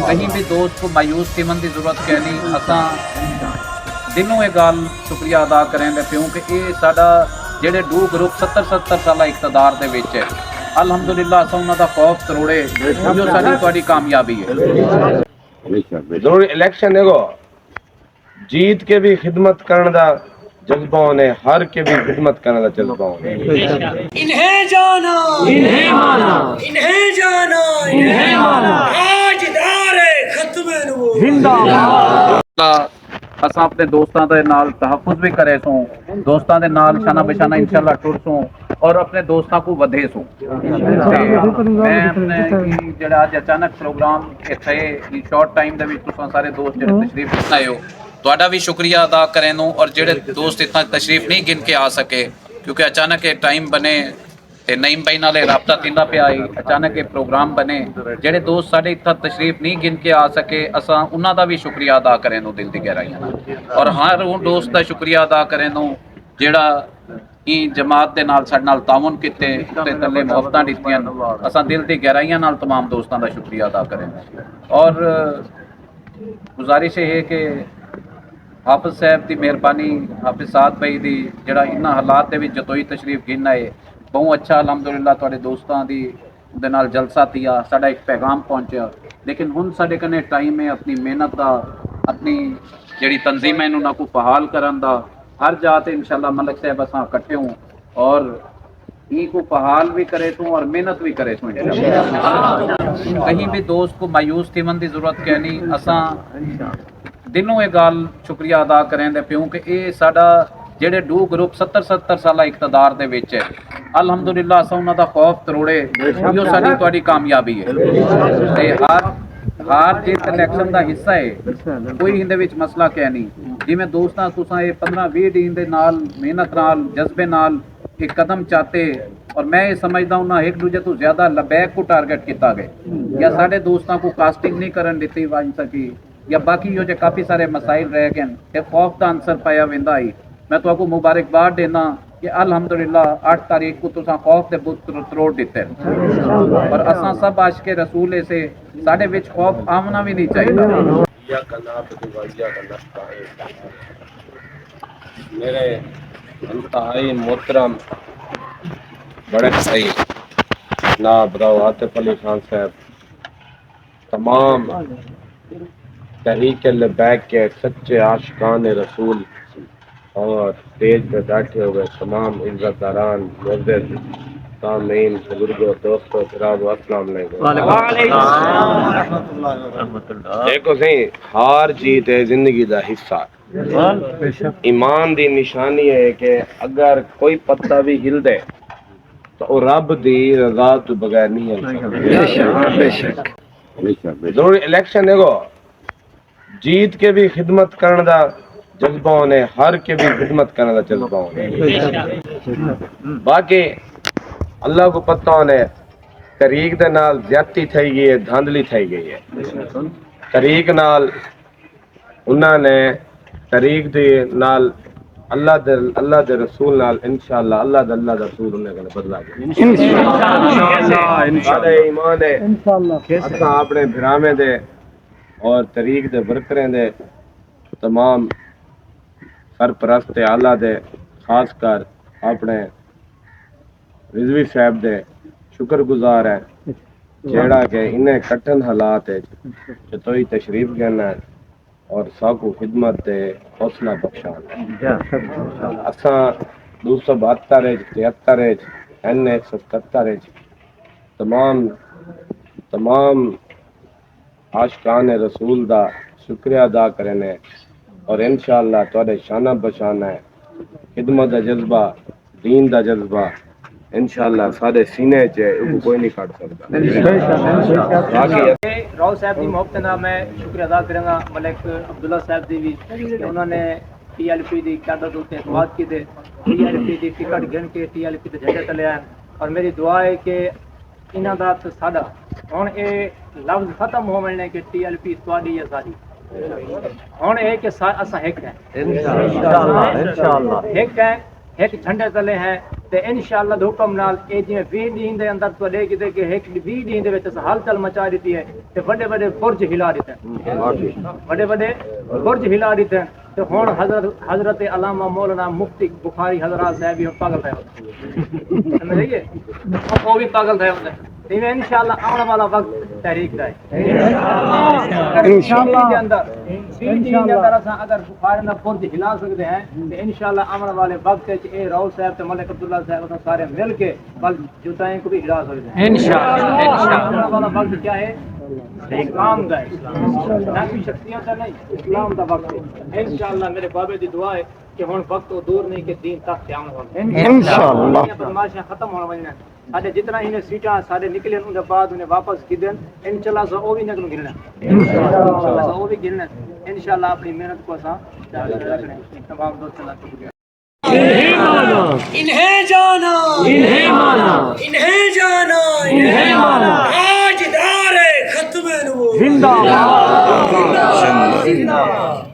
کہیں بھی دوست کو مایوس تھیون کی ضرورت کہ نہیں، اساں دلوں یہ گل شکریہ ادا کریں دے پیوں کہ یہ ساڈا جڑے ڈو گروپ 70 سالہ اقتدار دے وچ ہے، الحمدللہ اساں انہاں دا خوف تروڑے جو ساری تہاڈی کامیابی ہے۔ ضروری الیکشن ہے گو جیت کے بھی خدمت کرنے دا جذبہ ہونے، ہر کے بھی خدمت کرنے دا جذبہ ہونے۔ انہیں جانا انہیں مانا، انہیں جانا انہیں مانا، تاجدار ختم نبوت زندہ باد۔ اساں اپنے دوستاں دے نال تحفظ بھی کرے سوں، دوستاں دے نال شانہ بشانہ انشاءاللہ ٹر سوں اور اپنے دوستاں کو ودھے سوں۔ میں اپنے جڑا اج اچانک پروگرام اتھے شارٹ ٹائم دے وچ تساں سارے دوست جڑے تشریف لائے ہو، تہاڈا بھی شکریہ ادا کریں نوں، اور جڑے دوست اتنا تشریف نہیں گن کے آ سکے کیونکہ اچانک یہ ٹائم بنے تے نعیم بھائی نالے رابطہ تیندا پیا آئی، اچانک یہ پروگرام بنے، جڑے دوست ساڈے اتنا تشریف نہیں گن کے آ سکے اساں انہاں دا بھی شکریہ ادا کریں نوں دل دی گہرائیاں نال، اور ہر وہ دوست دا شکریہ ادا کریں نوں جڑا جماعت دے نال ساڈے نال تعاون کیتے تے تلے محبتاں دتیاں، اساں دل دی گہرائیاں نال تمام دوستاں دا شکریہ ادا کریں۔ اور گزارش ہے کہ حافظ صاحب دی مہربانی، حافظ سعد بھائی دی جڑا انہاں حالات دے وچ جتوئی تشریف گن آئے، بہت اچھا الحمدللہ تواڈے دوستاں دی دے نال جلسہ تیا، ساڈا ایک پیغام پہنچیا، لیکن ہن ساڈے کنے ٹائم ہے اپنی محنت دا، اپنی جڑی تنظیم ہے انہاں کو فعال کرن دا، ہر جا تے انشاءاللہ ملک صاحب اساں اکٹھے ہوں اور ای کو فعال بھی کرے سوں اور محنت بھی کرے سوں انشاءاللہ۔ کہیں بھی دوست کو مایوس تھیون دی ضرورت کہ نہیں، اساں دلوں یہ گل شکریہ ادا کریں دے پیوں کہ یہ ساڈا جڑے ڈو گروپ 70 سالہ اقتدار دے وچ ہے، الحمدللہ اساں انہاں دا خوف تروڑے جو ساری تہاڈی کامیابی ہے۔ تے ہار جیت الیکشن دا حصہ ہے، کوئی ہندے وچ مسئلہ کہ نہیں، جویں دوستاں تساں یہ 15-20 دن دے نال محنت نال جذبے نال ایک قدم چاہتے، اور میں یہ سمجھدا ہوں ایک دوجے تو زیادہ لبیک کو ٹارگٹ کیتا گئے، یا ساڈے دوستاں کو کاسٹنگ نہیں کرن دتی وان سکی، یا باقی جو کافی سارے مسائل رہ گئے تے خوف دا عنصر پایا ویندا ہی۔ میں تو کو مبارکباد دینا کہ الحمدللہ 8 تاریخ کو تساں خوف دے بت تروڑ دیتے، اور اساں سب عاشق رسول سے ساڈے وچ خوف آمنا بھی نہیں چاہیے۔ میرے انتہائی محترم بڑے بھائی جناب راؤ عاطف علی خان صاحب، تمام تحریک لبیک کے سچے عاشقان رسول اور اسٹیج پہ بیٹھے ہوئے تمام عزت داران، معزز سامعین، بزرگوں، دوستوں، برادروں، السلام علیکم۔ دیکھو صحیح، ہار جیت ہے زندگی دا حصہ، ایمان دی نشانی ہے کہ اگر کوئی پتا بھی ہل دے تو رب دی رضا تو بغیر نہیں ہل سکتا۔ ضروری الیکشن ہے گو جیت کے بھی خدمت کرنے دا جذبہ ہونے، ہر کے بھی خدمت کرنے دا جذبہ ہونے۔ باقی اللہ کو پتہ ہونے طریق دے نال زیادتی تھئی گئی ہے، دھاندلی تھئی گئی ہے، طریق نال انہاں نے طریق دے نال اللہ دے رسول نال انشاءاللہ اللہ دا رسول انہیں کنے بدلا دے انشاءاللہ ایمان ہے اساں اپنے بھرامے دے اور طریق دے برکریں دے تمام سرپرست اعلیٰ دے، خاص کر اپنے رضوی صاحب دے شکر گزار ہے جیڑا کہ انہیں کٹھن حالات ہے چتوئی تشریف گنا ہے اور ساکو خدمت دے حوصلہ بخشان۔ اساں 272 73 177 تمام عاشقان رسول دا شکریہ ادا کرنے، اور انشاءاللہ تواڈے شانہ بشانہ خدمت دا جذبہ، دین دا جذبہ انشاءاللہ سارے سینے چ کوئی نہیں کٹ سکتا۔ راؤ صاحب کی محبت نال میں شکریہ ادا کروں گا ملک عبداللہ صاحب دی بھی کہ انہوں نے ٹی ایل پی دی قیادت تے اعتماد کیتے، ٹی ایل پی دی ٹکٹ گن کے ٹی ایل پی تے جھنڈے تلے آئے، اور میری دعا ہے کہ انہاں دا تے ساڈا ہن اے لفظ ختم ہو ملنے کہ ٹی ایل پی تواڈی یا ساڈی، ہن اے کہ اساں ایک ہیں انشاءاللہ ایک ہیں، ایک جھنڈے تلے ہیں، تے انشاءاللہ دے حکم نال اے جویں 20 دن دے اندر تو لے کے کہ ایک 20 دن دے وچ ہلچل مچا دیتی ہے تے بڑے بڑے برج ہلا دیتے ہیں، بڑے بڑے برج ہلا دیتے ہیں تے ہن حضرت علامہ مولانا مفتی بخاری حضرات صاحب بھی پاگل تھے سمجھ گئے وہ بھی پاگل تھے تے انشاءاللہ آنے والا وقت تحریک دا ہے انشاءاللہ دے اندر 20 دن دے اندر اساں اگر بخاری نہ برج ہلا سکتے ہیں تے انشاءاللہ آنے والے وقت وچ اے راؤ صاحب تے ملک عبداللہ صاحب اساں سارے مل کے کل جوتائیں کو بھی ہلا سکتے ہیں انشاءاللہ آنے والا وقت کیا ہے اسلام کا ہے نہ کوئی شخصیت کا نہیں اسلام کا وقت ہے انشاءاللہ میرے بابے دی دعا ہے کہ ہن وقت دور نہیں کہ دین تک قیام ہونا انشاءاللہ بدماشیاں ختم ہونا وجنا سارے جتنا ہی نے سیٹاں سارے نکلے ان کے بعد انہیں واپس گدن انشاءاللہ سو وہ بھی نکل گرنا انشاءاللہ وہ بھی گرنا انشاءاللہ اپنی محنت کو اساں جاری رکھنے تمام دوستوں کا شکریہ انہیں جانا انہیں جانا تاجدار ختم نبوت زندہ باد